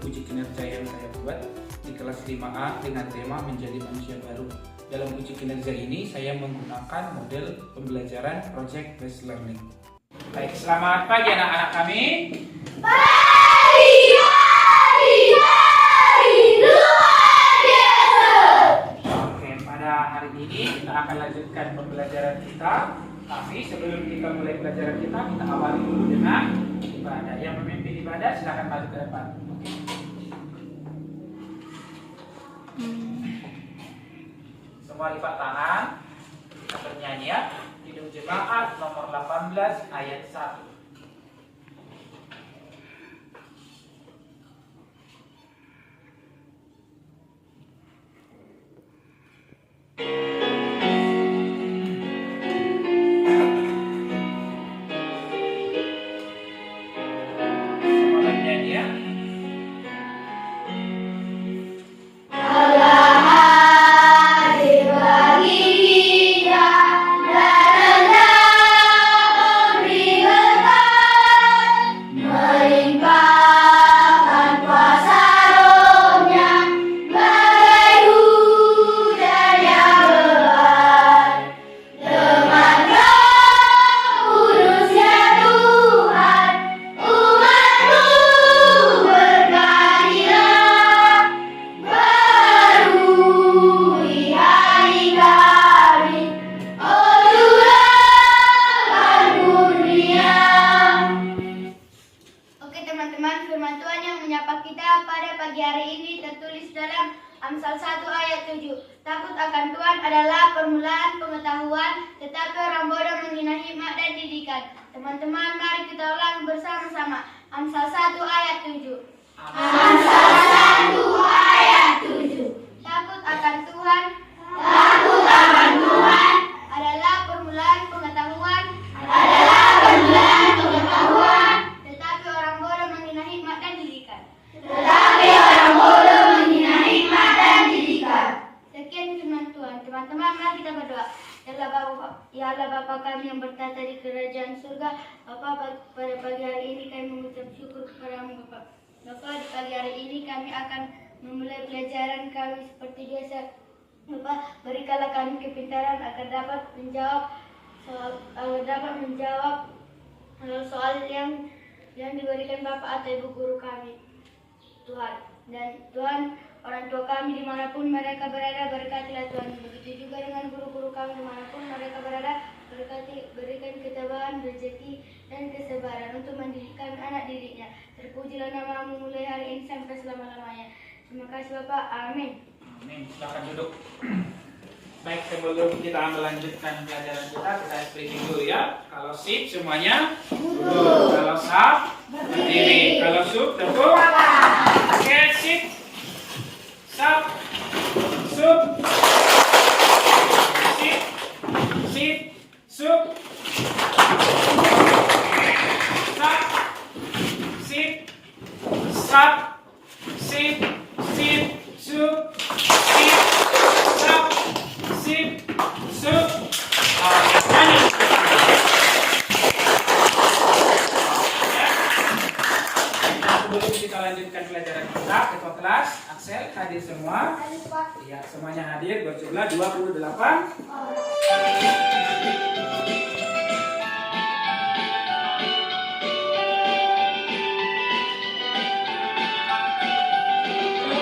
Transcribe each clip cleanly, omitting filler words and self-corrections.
uji kinerja yang saya buat di kelas 5A dengan tema menjadi manusia baru. Dalam uji kinerja ini saya menggunakan model pembelajaran project based learning. Baik, selamat pagi anak-anak kami. Pagi, luar biasa. Oke, pada hari ini kita akan lanjutkan pembelajaran kita. Tapi sebelum kita mulai pelajaran kita awali dulu dengan ibadah. Yang memimpin ibadah silakan maju ke depan. Semua lipat tangan. Kita bernyanyi ya. Kidung Jemaat nomor 18 ayat 1. Amsal 1 ayat 7. Takut akan Tuhan adalah permulaan pengetahuan, tetapi orang bodoh menghina hikmat dan didikan. Teman-teman, mari kita ulang bersama-sama. Amsal 1 ayat 7. Amsal 1 ayat 7. Takut akan Tuhan adalah permulaan pengetahuan, tetapi orang bodoh menghina hikmat dan didikan. Sekian firman Tuhan. Teman-teman, mari kita berdoa. Ya Allah Bapa kami yang bertata di kerajaan surga, Bapa, pada pagi hari ini kami mengucap syukur kepadamu Bapa. Bapa, di pagi hari ini kami akan memulai pelajaran kami seperti biasa. Bapa, berikanlah kami kepintaran agar dapat menjawab soal yang diberikan Bapa atau Ibu guru kami, Tuhan. Dan Tuhan, orang tua kami dimanapun mereka berada, berkatilah Tuhan. Begitu juga dengan guru-guru kami dimanapun mereka berada, berikan ketabahan, rezeki, dan kesabaran untuk mendidikkan anak didiknya. Terpujilah namamu mulai hari ini sampai selama-lamanya. Terima kasih Bapak. Amin. Amin. Silakan duduk. Baik, sebelum kita melanjutkan pelajaran kita explaining dulu ya. Kalau sit semuanya duduk. Kalau sap berdiri. Kalau sup tepuk. Oke, sit, sap, sup, sit, sup, sap, sit, sap, sit, sup, sap, sit, sup. Sebelum kita lanjutkan pelajaran kita, ketua kelas, Axel, hadir semua. Ya, semuanya hadir, berjumlah 28.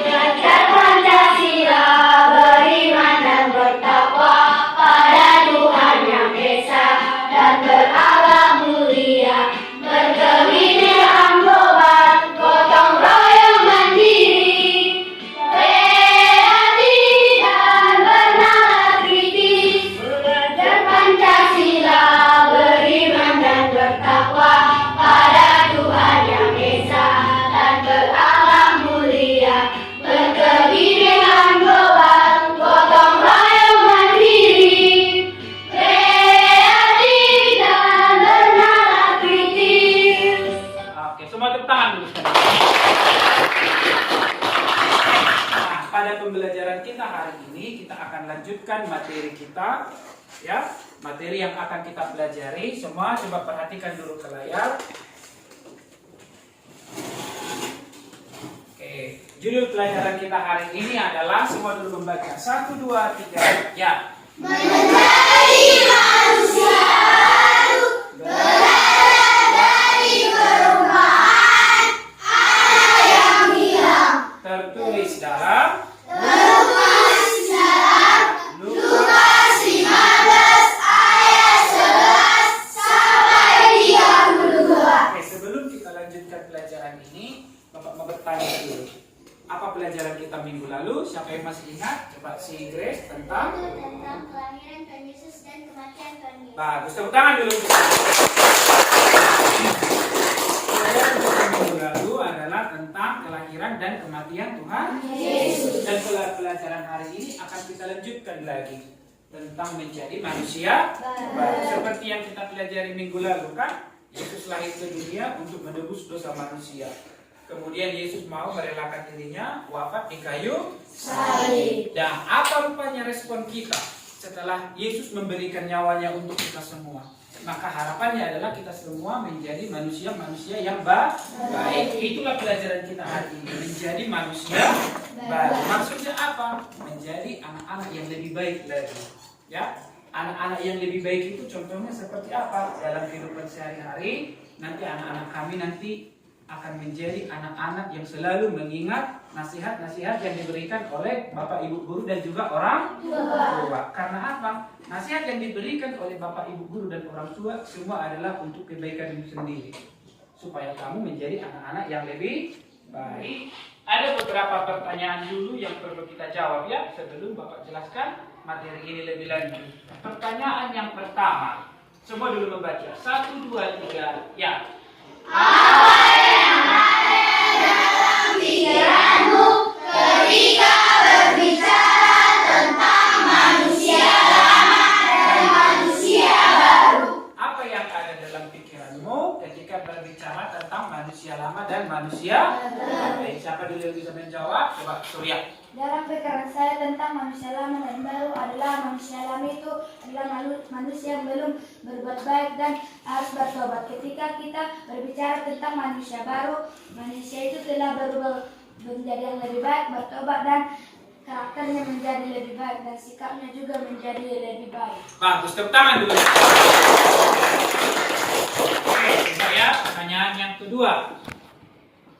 Belajar Pancasila, beriman dan bertakwa pada Tuhan Yang Esa dan berakhlak mulia, berkebinekaan global, gotong royong mandiri, kreatif dan bernalar kritis. Belajar Pancasila, beriman dan bertakwa pada Tuhan Yang Esa dan berakhlak mulia, berkebinekaan global, gotong royong mandiri, kreatif dan bernalar kritis. Oke, semua tepuk tangan dulu sekali. Nah, pada pembelajaran kita hari ini kita akan lanjutkan materi kita, ya, materi yang akan kita pelajari. Semua coba perhatikan dulu ke layar. Oke, Judul pelajaran kita hari ini adalah semua dulu membaca 1, 2, 3 ya. Menjadi manusia baru berawal dari perubahan ada yang hilang. Tertulis dalam Lukas 15 ayat 11 sampai 32. Oke, sebelum kita lanjutkan pelajaran ini, Bapak mau bertanya dulu. Apa pelajaran kita minggu lalu? Siapa yang masih ingat? Coba si Grace tentang Kelahiran Tuhan Yesus dan kematian Tuhan Yesus. bagus, tepuk tangan dulu. Pelajaran kita minggu lalu adalah tentang kelahiran dan kematian Tuhan Yesus. Dan pelajaran hari ini akan kita lanjutkan lagi tentang menjadi manusia baru. Seperti yang kita pelajari minggu lalu kan, Yesus lahir ke dunia untuk menebus dosa manusia. Kemudian Yesus mau merelakan dirinya wafat di kayu salib. Dan apa rupanya respon kita setelah Yesus memberikan nyawanya untuk kita semua? Maka harapannya adalah kita semua menjadi manusia-manusia yang baik. Itulah pelajaran kita hari ini, menjadi manusia baik. Maksudnya apa? Menjadi anak-anak yang lebih baik lagi. Ya, anak-anak yang lebih baik itu contohnya seperti apa? Dalam kehidupan sehari-hari, nanti anak-anak kami nanti akan menjadi anak-anak yang selalu mengingat nasihat-nasihat yang diberikan oleh Bapak Ibu Guru dan juga orang tua. Karena apa? Nasihat yang diberikan oleh Bapak Ibu Guru dan orang tua semua adalah untuk kebaikan diri sendiri, supaya kamu menjadi anak-anak yang lebih baik. Ada beberapa pertanyaan dulu yang perlu kita jawab ya, sebelum Bapak jelaskan materi ini lebih lanjut. Pertanyaan yang pertama, semua dulu membaca 1, 2, 3 ya. Pikiranmu ketika berbicara tentang manusia lama dan manusia baru. Apa yang ada dalam pikiranmu ketika berbicara tentang manusia lama dan manusia baru? Siapa dulu yang bisa menjawab? Coba Surya. Dalam pikiran saya tentang manusia lama dan baru adalah manusia lama itu adalah manusia yang belum berbuat baik dan harus bertobat. Ketika kita berbicara tentang manusia baru, manusia itu telah berubah menjadi yang lebih baik, bertobat dan karakternya menjadi lebih baik dan sikapnya juga menjadi lebih baik. Bagus, tepuk tangan dulu. Oke, saya pertanyaan yang kedua.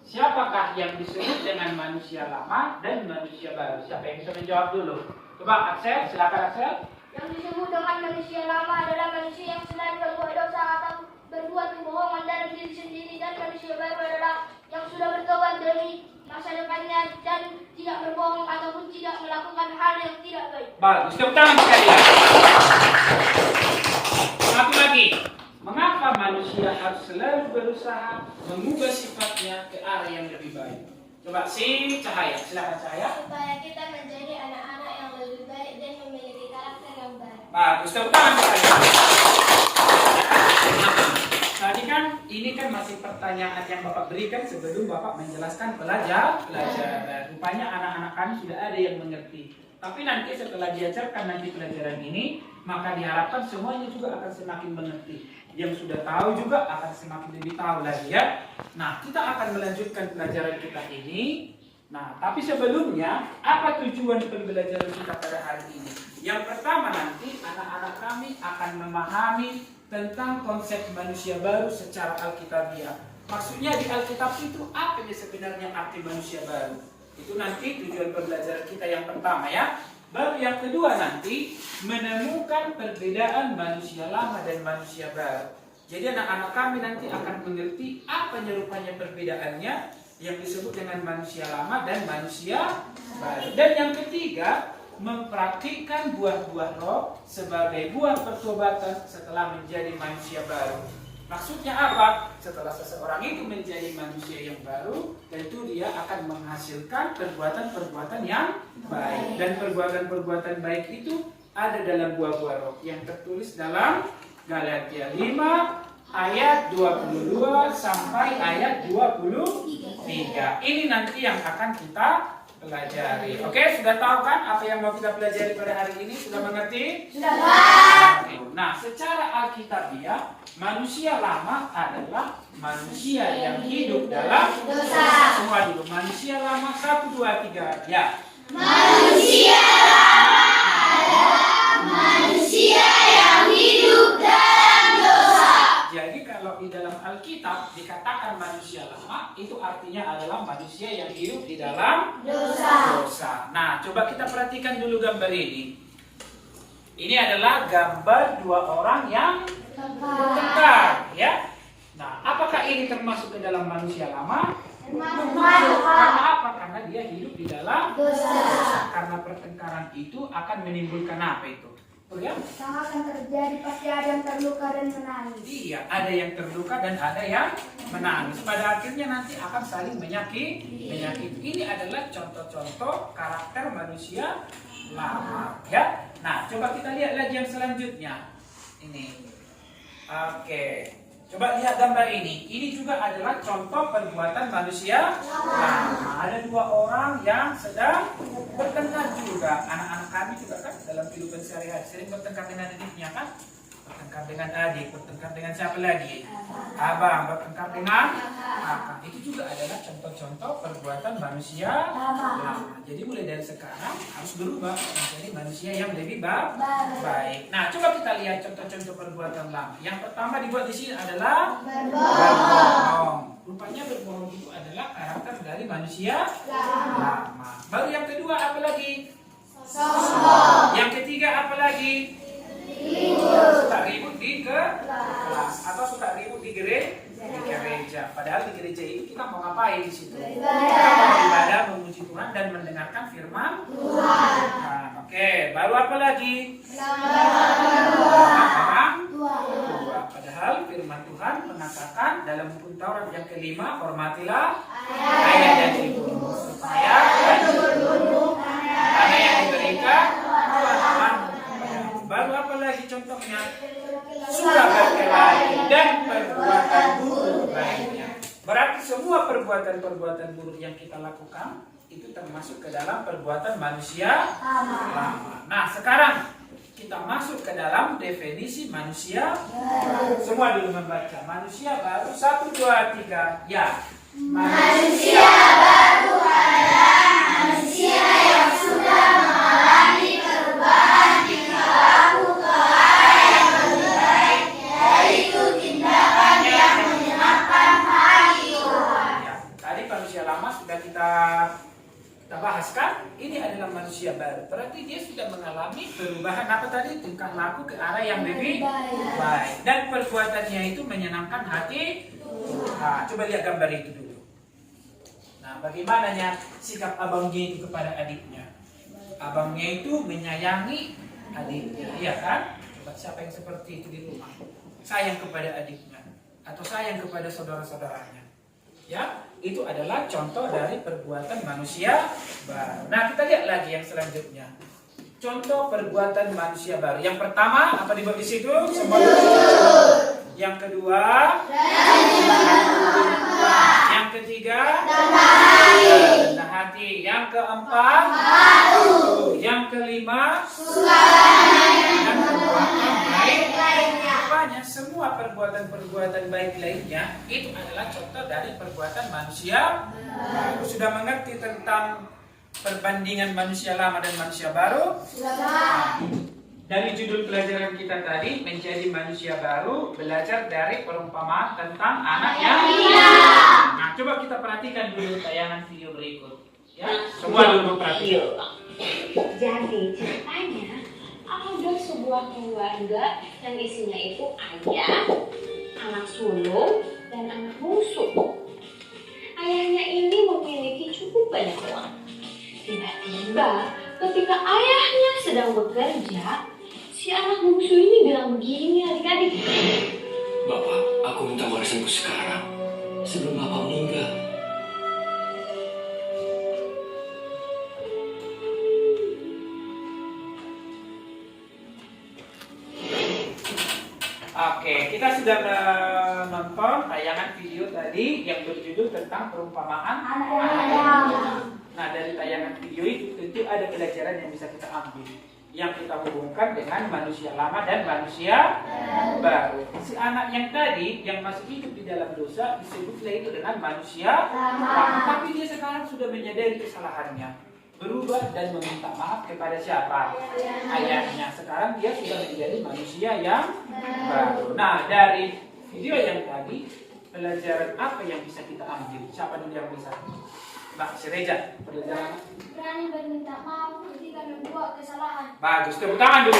Siapakah yang disebut dengan manusia lama dan manusia baru? Siapa yang bisa menjawab dulu? Coba Axel, silakan Axel. Yang disebut dengan manusia lama adalah manusia yang selalu berbuat dosa atau berbuat kebohongan dalam diri sendiri, dan manusia baru adalah yang sudah bertobat dari masa depannya dan tidak berbohong ataupun tidak melakukan hal yang tidak baik. Bagus, tepuk tangan sekalian. Satu lagi. Mengapa manusia harus selalu berusaha mengubah sifatnya ke arah yang lebih baik? Coba si Cahaya, silakan Cahaya. Supaya kita menjadi anak-anak yang lebih baik dan memiliki karakter yang baik. Bagus, tepuk tangan sekalian. Tadi kan ini kan masih pertanyaan yang Bapak berikan sebelum Bapak menjelaskan pelajaran. Rupanya anak-anak kami sudah ada yang mengerti. Tapi nanti setelah diajarkan nanti pelajaran ini, maka diharapkan semuanya juga akan semakin mengerti. Yang sudah tahu juga akan semakin lebih tahu lagi ya. Nah, kita akan melanjutkan pelajaran kita ini. Nah, tapi sebelumnya, apa tujuan pembelajaran kita pada hari ini? Yang pertama nanti anak-anak kami akan memahami tentang konsep manusia baru secara alkitabiah. Maksudnya di Alkitab itu apa sebenarnya arti manusia baru? Itu nanti tujuan pembelajaran kita yang pertama ya. Baru yang kedua nanti menemukan perbedaan manusia lama dan manusia baru. Jadi anak-anak kami nanti akan mengerti apa rupanya perbedaannya yang disebut dengan manusia lama dan manusia baru. Dan yang ketiga, mempraktikkan buah-buah roh sebagai buah pertobatan setelah menjadi manusia baru. Maksudnya apa? Setelah seseorang itu menjadi manusia yang baru, tentu dia akan menghasilkan perbuatan-perbuatan yang baik. Dan perbuatan-perbuatan baik itu ada dalam buah-buah roh yang tertulis dalam Galatia 5 ayat 22 sampai ayat 23. Ini nanti yang akan kita pelajari. Oke, sudah tahu kan apa yang mau kita pelajari pada hari ini? Sudah mengerti? Sudah, Pak. Nah, secara alkitabiah, manusia lama adalah manusia yang hidup dalam Dosa. Semua dulu, manusia lama 1, 2, 3, ya. Manusia lama adalah manusia yang hidup dalam dosa. Jadi kalau di dalam Alkitab dikatakan manusia lama, itu artinya adalah manusia yang hidup di dalam dosa. Nah, coba kita perhatikan dulu gambar ini. Ini adalah gambar dua orang yang bertengkar, ya. Nah, apakah ini termasuk ke dalam manusia lama? Termasuk. Karena apa? Karena dia hidup di dalam Dosa. Karena pertengkaran itu akan menimbulkan apa itu? Betul ya? Yang akan terjadi pasti ada yang terluka dan menangis. Iya, ada yang terluka dan ada yang menangis. Pada akhirnya nanti akan saling menyakiti. Ini adalah contoh-contoh karakter manusia lama, ya. Nah, coba kita lihat lagi yang selanjutnya. Ini. Oke. Coba lihat gambar ini. Ini juga adalah contoh perbuatan manusia lama. Ada dua orang yang sedang bertengkar juga. Anak-anak kami juga kan dalam kehidupan sehari-hari sering bertengkar dengan adiknya kan? Bertengkar dengan adik, bertengkar dengan siapa lagi? Abang, bertengkar dengan kakak. Itu juga adalah contoh-contoh perbuatan manusia lama. Jadi mulai dari sekarang harus berubah menjadi manusia yang lebih baik. Nah, coba kita lihat contoh-contoh perbuatan lama. Yang pertama dibuat di sini adalah berbohong. Rupanya berbohong itu adalah karakter dari manusia lama. Baru yang kedua apa lagi? Sombong. Yang ketiga apa lagi? Suka ribut di kelas atau suka ribut di gereja. Padahal di gereja ini kita mau ngapain di situ? Kita mau beribadah, memuji Tuhan dan mendengarkan firman Tuhan. Oke, baru apa lagi? Padahal firman Tuhan mengatakan dalam buku Taurat yang kelima, hormatilah ayah dan ibumu supaya tanah yang diberikan Tuhan. Baru apa lagi contohnya? Suka berkelahi dan perbuatan buruk lainnya. Berarti semua perbuatan-perbuatan buruk yang kita lakukan itu termasuk ke dalam perbuatan manusia lama. Nah, sekarang kita masuk ke dalam definisi manusia baru. Semua dulu membaca. Manusia baru 1, 2, 3. Ya. Manusia baru adalah manusia yang sudah mengalami perubahan tingkah laku ke arah yang lebih baik, yaitu tindakan yang menyenangkan hati Tuhan. Ya, tadi manusia lama sudah kita bahas kan? Ini adalah manusia baru. Berarti dia sudah mengalami perubahan apa tadi? Tingkah laku ke arah yang lebih baik. Dan perbuatannya itu menyenangkan hati Tuhan. Coba lihat gambar itu dulu. Nah, bagaimananya sikap abangnya itu kepada adiknya? Abangnya itu menyayangi adiknya, iya kan? Coba siapa yang seperti itu di rumah? Sayang kepada adiknya atau sayang kepada saudara-saudaranya. Ya, itu adalah contoh dari perbuatan manusia baru. Nah, kita lihat lagi yang selanjutnya. Contoh perbuatan manusia baru. Yang pertama, apa dibuat di situ? Semua. Yang kedua, yang ketiga, rendah hati. Yang keempat, yang kelima, dan perbuatan baik. Rupanya semua perbuatan-perbuatan baik lainnya itu adalah contoh dari perbuatan manusia baru. Sudah mengerti tentang perbandingan manusia lama dan manusia baru? Dari judul pelajaran kita tadi, menjadi manusia baru, belajar dari perumpamaan tentang anak yang hilang. Nah, coba kita perhatikan dulu tayangan video berikut. Ya, semua dulu perhatikan. Jadi ceritanya ada sebuah keluarga yang isinya itu ayah, anak sulung, dan anak bungsu. Ayahnya ini memiliki cukup banyak uang. Tiba-tiba ketika ayahnya sedang bekerja, si anak bungsu ini bilang begini adik-adik. Bapak, aku minta warisanku sekarang, sebelum Bapak meninggal. Oke, kita sudah menonton tayangan video tadi yang berjudul tentang perumpamaan anak yang hilang. Nah, dari tayangan ada pelajaran yang bisa kita ambil, yang kita hubungkan dengan manusia lama dan manusia baru. Si anak yang tadi yang masih hidup di dalam dosa disebutlah itu dengan manusia lama, tapi dia sekarang sudah menyadari kesalahannya, berubah dan meminta maaf kepada siapa? Ayahnya. Sekarang dia sudah menjadi manusia yang baru. Nah, dari video yang tadi, pelajaran apa yang bisa kita ambil? Siapa dulu yang bisa? Mbak Sireja, pelajaran. Berani meminta maaf ketika membuat kesalahan. Bagus, tepuk tangan dulu.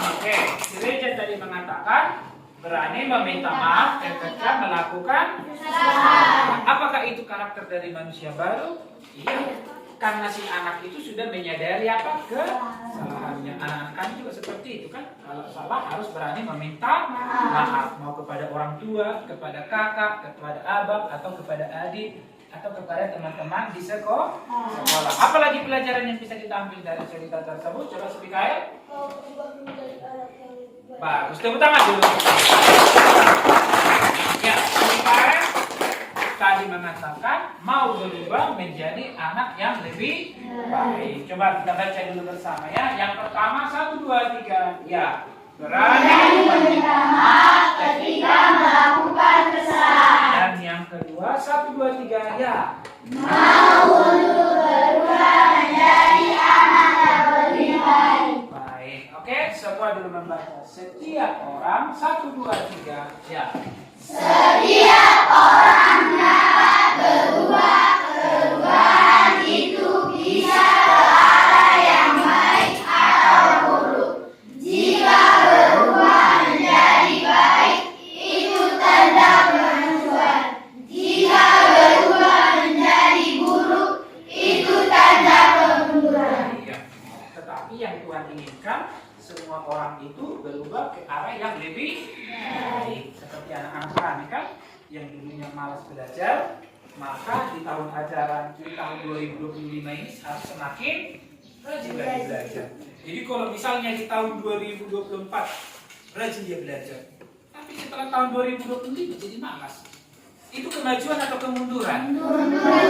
Oke, Sireja tadi mengatakan berani meminta maaf ketika melakukan kesalahan. Apakah itu karakter dari manusia baru? Iya. Karena si anak itu sudah menyadari apa kesalahannya. Anak-anak kami juga seperti itu kan. Kalau salah harus berani meminta maaf. Mau kepada orang tua, kepada kakak, kepada abang, atau kepada adik, atau kepada teman-teman di sekolah. Apalagi pelajaran yang bisa kita ambil dari cerita tersebut? Coba Spikael. Bagus, tepuk tangan dulu. Ya, Spikael tadi mengatakan mau berubah menjadi anak yang lebih baik. Coba kita baca dulu bersama ya. Yang pertama 1, 2, 3. Ya. Berani meminta maaf ketika melakukan kesalahan. Dan yang kedua 1, 2, 3. Ya. Mau berubah menjadi anak yang lebih baik. Baik. Oke, semua dulu membaca. Setiap orang 1, 2, 3. Ya. Setiap orang dapat berubah, perubahan itu bisa ke arah yang baik atau buruk. Jika berubah menjadi baik, itu tanda kemajuan. Jika berubah menjadi buruk, itu tanda kemunduran. Tetapi yang Tuhan inginkan, semua orang itu berubah ke arah yang lebih baik. Seperti anak-anak kami kan, yang dulunya malas belajar, maka di tahun ajaran di tahun 2025 ini harus semakin rajin lagi belajar. Jadi kalau misalnya di tahun 2024 rajin dia belajar, tapi setelah tahun 2025 jadi malas, itu kemajuan atau kemunduran? Kemunduran.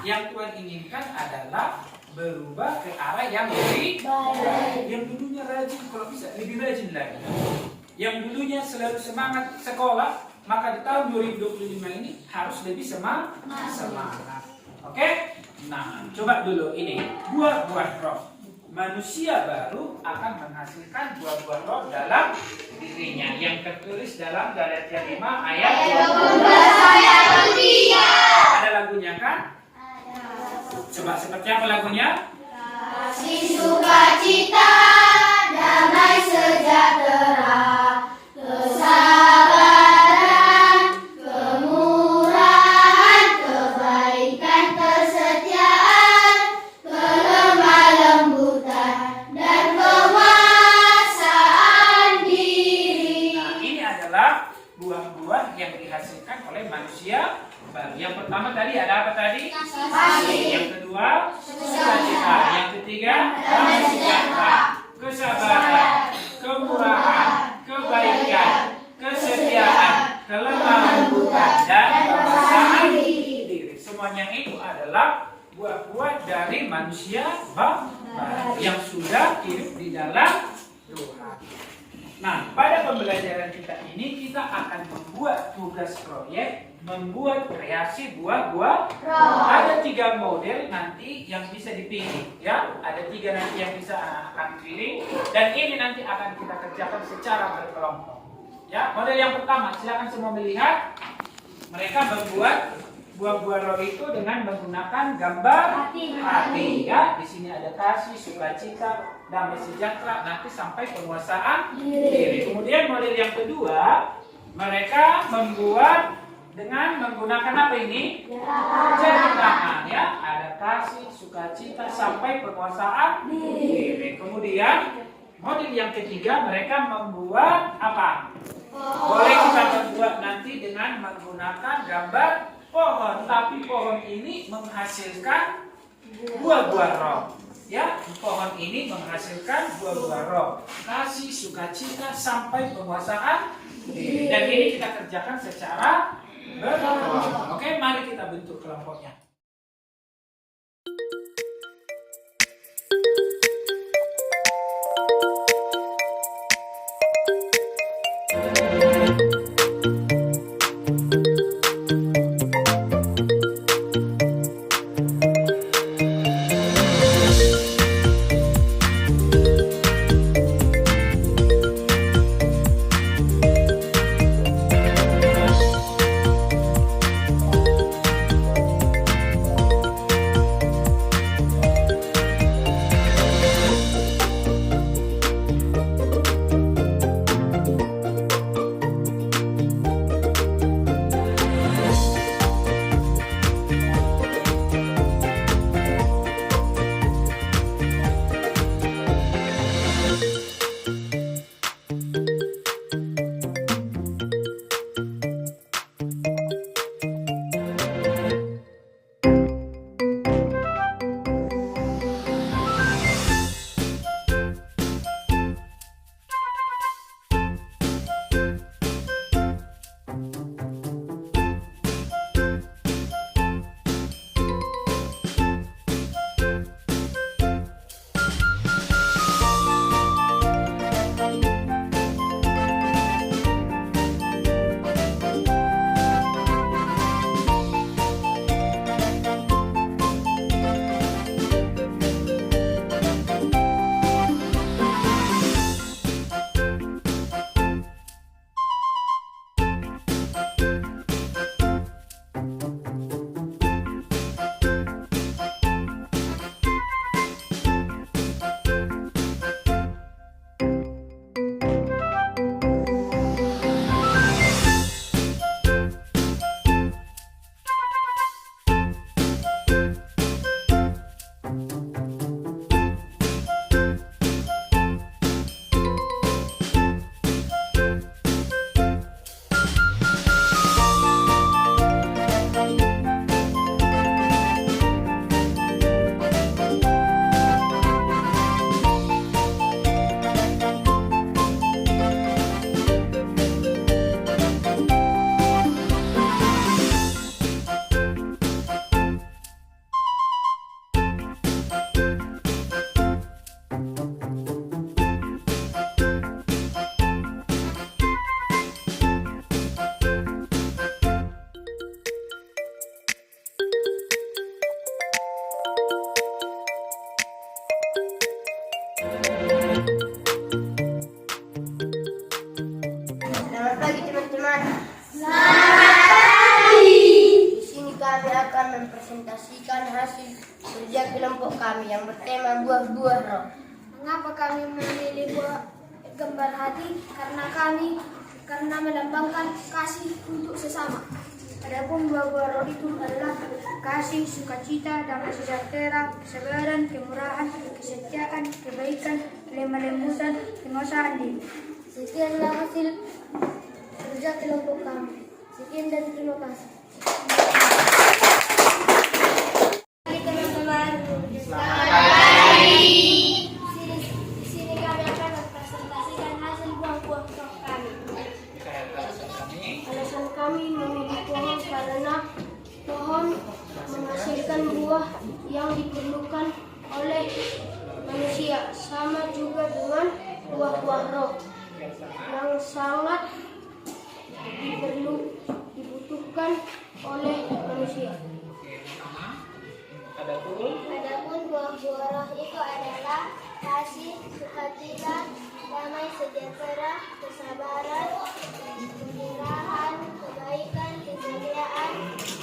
Yang Tuhan inginkan adalah berubah ke arah yang lebih baik. Yang dulunya rajin, kalau bisa lebih rajin lagi. Yang dulunya selalu semangat sekolah, maka di tahun 2025 ini harus lebih semangat. Oke? Nah, coba dulu ini buah-buah roh. Manusia baru akan menghasilkan buah-buah roh dalam dirinya, yang tertulis dalam Galatia 5 ayat 23. Ada lagunya kan? Coba seperti apa lagunya? Kasih, sukacita, damai sejahtera, kesabaran, kemurahan, kebaikan, kesetiaan, kelemah lembutan, dan penguasaan diri. Nah, ini adalah buah-buah yang dihasilkan oleh manusia baru. Yang pertama tadi ada apa tadi? Kasih. Yang kedua, sukacita. Yang ketiga, damai sejahtera, kesabaran, kemurahan, kebaikan, kesetiaan, kelemah lembutan, dan penguasaan diri. Semuanya itu adalah buah-buah dari manusia baru yang sudah hidup di dalam Tuhan. Nah, pada pembelajaran kita ini kita akan membuat tugas proyek, membuat kreasi buah-buah roh. Ada 3 model nanti yang bisa dipilih, ya. Ada 3 nanti yang bisa akan pilih, dan ini nanti akan kita kerjakan secara berkelompok. Ya, model yang pertama, silakan semua melihat. Mereka membuat buah-buah roh itu dengan menggunakan gambar hati, ya. Di sini ada kasih, sukacita, damai sejahtera, nanti sampai penguasaan diri. Kemudian model yang kedua, mereka membuat dengan menggunakan apa ini? Jari tangan, ya. Ada kasih, sukacita, sampai penguasaan diri. Kemudian model yang ketiga, mereka membuat apa? Boleh kita membuat nanti dengan menggunakan gambar pohon, tapi pohon ini menghasilkan buah-buah roh. Ya, pohon ini menghasilkan buah-buah roh. Kasih, sukacita, sampai penguasaan diri. Dan ini kita kerjakan secara berkelompok. Oke, mari kita bentuk kelompoknya. kami akan mempresentasikan hasil kerja kelompok kami yang bertema buah-buah roh. Mengapa kami memilih buah gambar hati? Karena melambangkan kasih untuk sesama. Adapun buah-buah roh itu adalah kasih, sukacita, damai sejahtera, kesabaran, kemurahan, kesetiaan, kebaikan, lemah lembutan, penguasaan diri. Sekianlah hasil kerja kelompok kami. Sekian dan terima kasih. Hai teman-teman. Selamat hari. Sini kami akan mempresentasikan hasil buah-buah roh kami. Alasan kami memilih pohon karena pohon menghasilkan buah yang diperlukan oleh manusia, sama juga dengan buah-buah roh yang sangat dibutuhkan oleh manusia. Adapun buah-buah roh itu adalah kasih, sukacita, damai sejahtera, kesabaran, kemurahan, kebaikan, kesetiaan,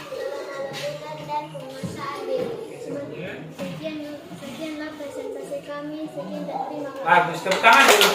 kelemah lembutan, dan penguasaan diri. Sekianlah presentasi kami. Sekian dan terima kasih. Bagus, tepuk tangan dulu.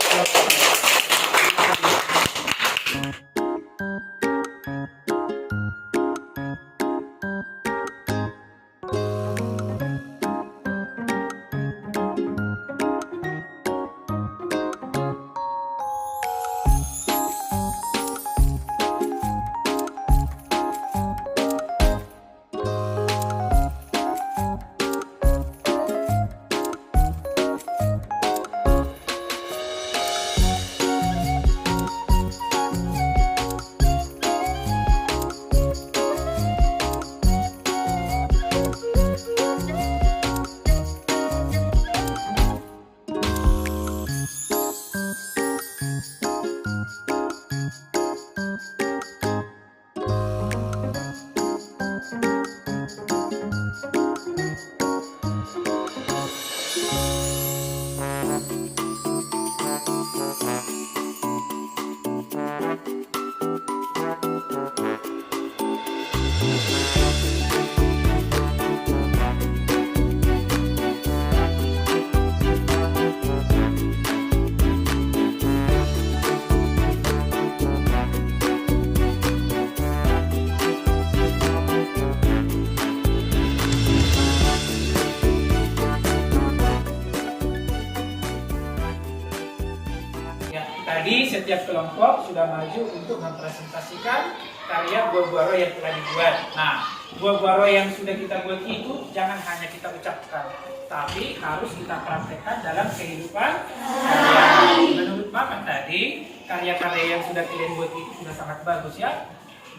Tadi setiap kelompok sudah maju untuk mempresentasikan karya buah-buah roh yang telah dibuat. Nah, buah-buah roh yang sudah kita buat itu jangan hanya kita ucapkan, tapi harus kita praktekkan dalam kehidupan sehari-hari. Menurut Bapak tadi, karya-karya yang sudah kalian buat itu sudah sangat bagus ya.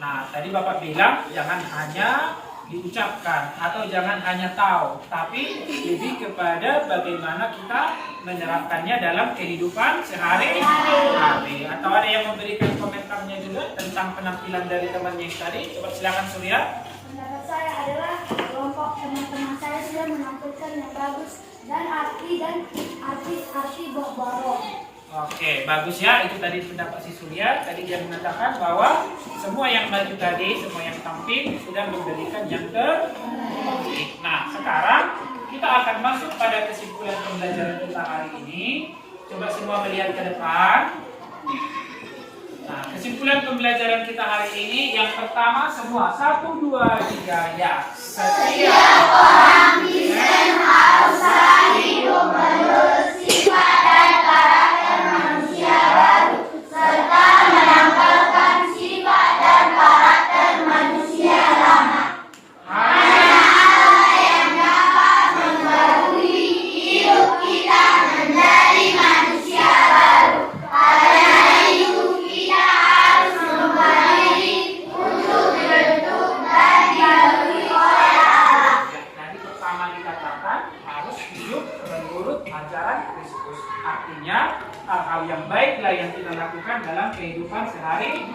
Nah, tadi Bapak bilang jangan hanya diucapkan atau jangan hanya tahu, tapi lebih kepada bagaimana kita menerapkannya dalam kehidupan sehari-hari. Atau ada yang memberikan komentarnya juga tentang penampilan dari temannya yang tadi? Coba silakan Surya. Pendapat saya adalah kelompok teman-teman saya sudah menampilkan yang bagus dan arti buah-buah roh. Oke, bagus ya. Itu tadi pendapat si Surya. Tadi dia mengatakan bahwa semua yang maju tadi, semua yang tampil sudah memberikan yang terbaik. Nah, sekarang kita akan masuk pada kesimpulan pembelajaran kita hari ini. Coba semua melihat ke depan. Nah, kesimpulan pembelajaran kita hari ini yang pertama semua 1, 2, 3 ya. Setiap orang Kristen harus hidup menurut sifat dan karakter manusia baru serta menampilkan sifat dan karakter manusia lama. Hanya Allah yang dapat membarui hidup kita menjadi manusia baru. Karena itu kita harus membuat diri untuk dibentuk dan dibarui oleh Allah. Tadi pertama dikatakan harus hidup menurut ajaran Kristus. Artinya hal-hal yang baiklah yang kita lakukan dalam kehidupan sehari-hari.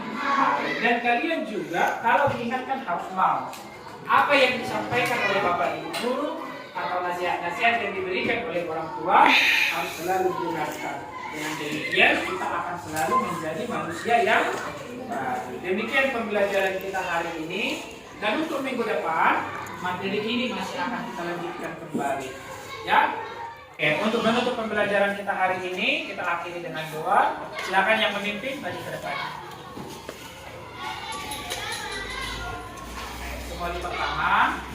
Dan kalian juga kalau diingatkan harus mau. Apa yang disampaikan oleh Bapak Ibu Guru atau nasihat-nasihat yang diberikan oleh orang tua harus selalu didengarkan. Dengan demikian kita akan selalu menjadi manusia yang baru. Demikian pembelajaran kita hari ini. Dan untuk minggu depan, materi ini masih akan kita lanjutkan kembali. Ya. Oke, untuk menutup pembelajaran kita hari ini, kita akhiri dengan doa. Silakan yang memimpin maju ke depan. Semua lipat tangan.